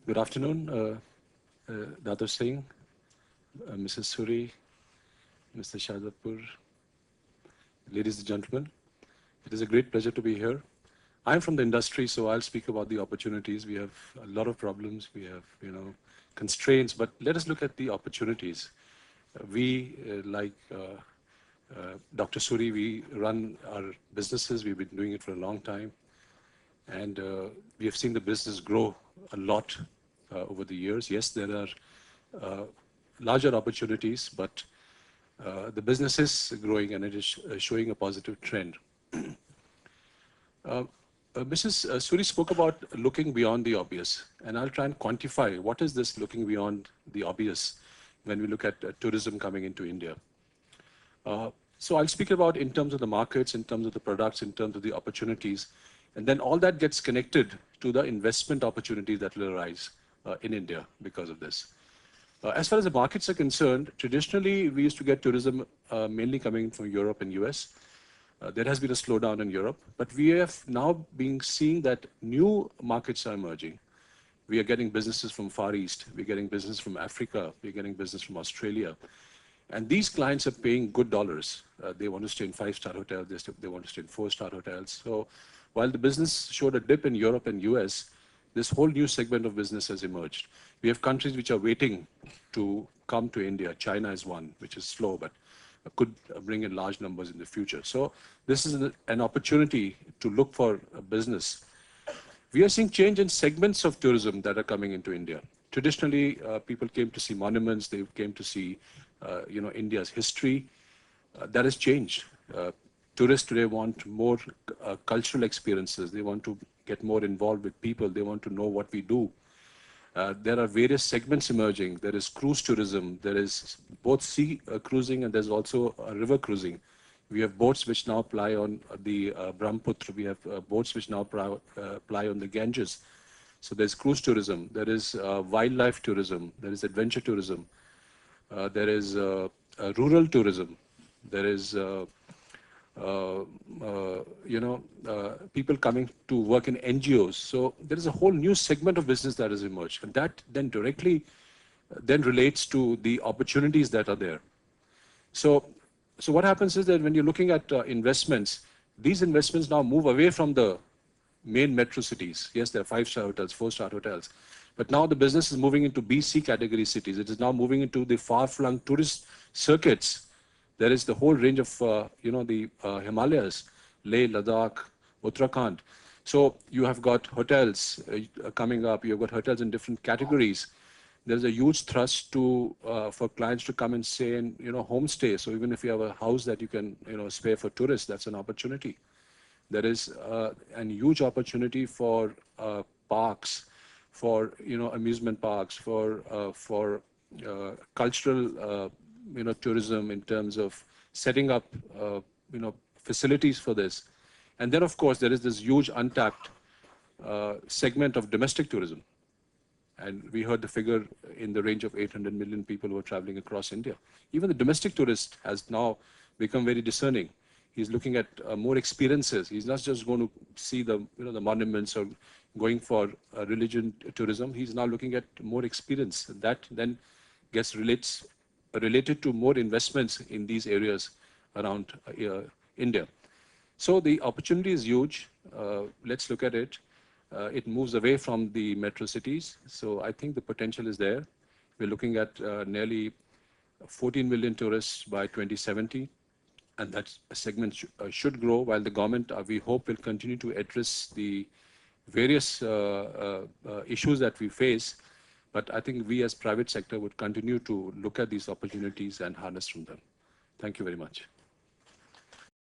Good afternoon, Dr. Singh, Mrs. Suri, Mr. Shahzadpur, ladies and gentlemen. It is a great pleasure to be here. I'm from the industry, so I'll speak about the opportunities. We have a lot of problems. We have, constraints, but let us look at the opportunities. Dr. Suri, we run our businesses. We've been doing it for a long time. And we have seen the business grow a lot over the years. Yes, there are larger opportunities, but the business is growing and it is showing a positive trend. Mrs. Suri spoke about looking beyond the obvious, and I'll try and quantify what is this looking beyond the obvious when we look at tourism coming into India. So I'll speak about in terms of the markets, in terms of the products, in terms of the opportunities, and then all that gets connected to the investment opportunities that will arise in India because of this. As far as the markets are concerned, traditionally we used to get tourism mainly coming from Europe and US. There has been a slowdown in Europe, but we have now been seeing that new markets are emerging. We are getting businesses from Far East, we're getting business from Africa, we're getting business from Australia. And these clients are paying good dollars. They want to stay in 5-star hotels, they want to stay in 4-star hotels. So while the business showed a dip in Europe and US, this whole new segment of business has emerged. We have countries which are waiting to come to India. China is one, which is slow, but could bring in large numbers in the future. So this is an opportunity to look for a business. We are seeing change in segments of tourism that are coming into India. Traditionally, people came to see monuments, they came to see India's history. That has changed. Tourists today want more cultural experiences. They want to get more involved with people. They want to know what we do. There are various segments emerging. There is cruise tourism. There is both sea cruising and there's also river cruising. We have boats which now ply on the Brahmaputra. We have boats which now ply on the Ganges. So there's cruise tourism. There is wildlife tourism. There is adventure tourism. There is rural tourism. There is people coming to work in NGOs. So there is a whole new segment of business that has emerged. And that then directly then relates to the opportunities that are there. So what happens is that when you're looking at investments, these investments now move away from the main metro cities. Yes, there are 5-star hotels, 4-star hotels. But now the business is moving into BC category cities. It is now moving into the far-flung tourist circuits. There is the whole range of, the Himalayas, Leh, Ladakh, Uttarakhand. So you have got hotels coming up. You've got hotels in different categories. There's a huge thrust for clients to come and stay in, homestay. So even if you have a house that you can, spare for tourists, that's an opportunity. There is a huge opportunity for parks, for, amusement parks, for cultural tourism in terms of setting up, facilities for this. And then, of course, there is this huge untapped segment of domestic tourism. And we heard the figure in the range of 800 million people who are traveling across India. Even the domestic tourist has now become very discerning. He's looking at more experiences. He's not just going to see the monuments or going for religion tourism. He's now looking at more experience. That then gets related to more investments in these areas around India. So the opportunity is huge. Let's look at it. It moves away from the metro cities. So I think the potential is there. We're looking at nearly 14 million tourists by 2070. And that segment should grow, while the government, we hope, will continue to address the various issues that we face. But I think we as private sector would continue to look at these opportunities and harness from them. Thank you very much.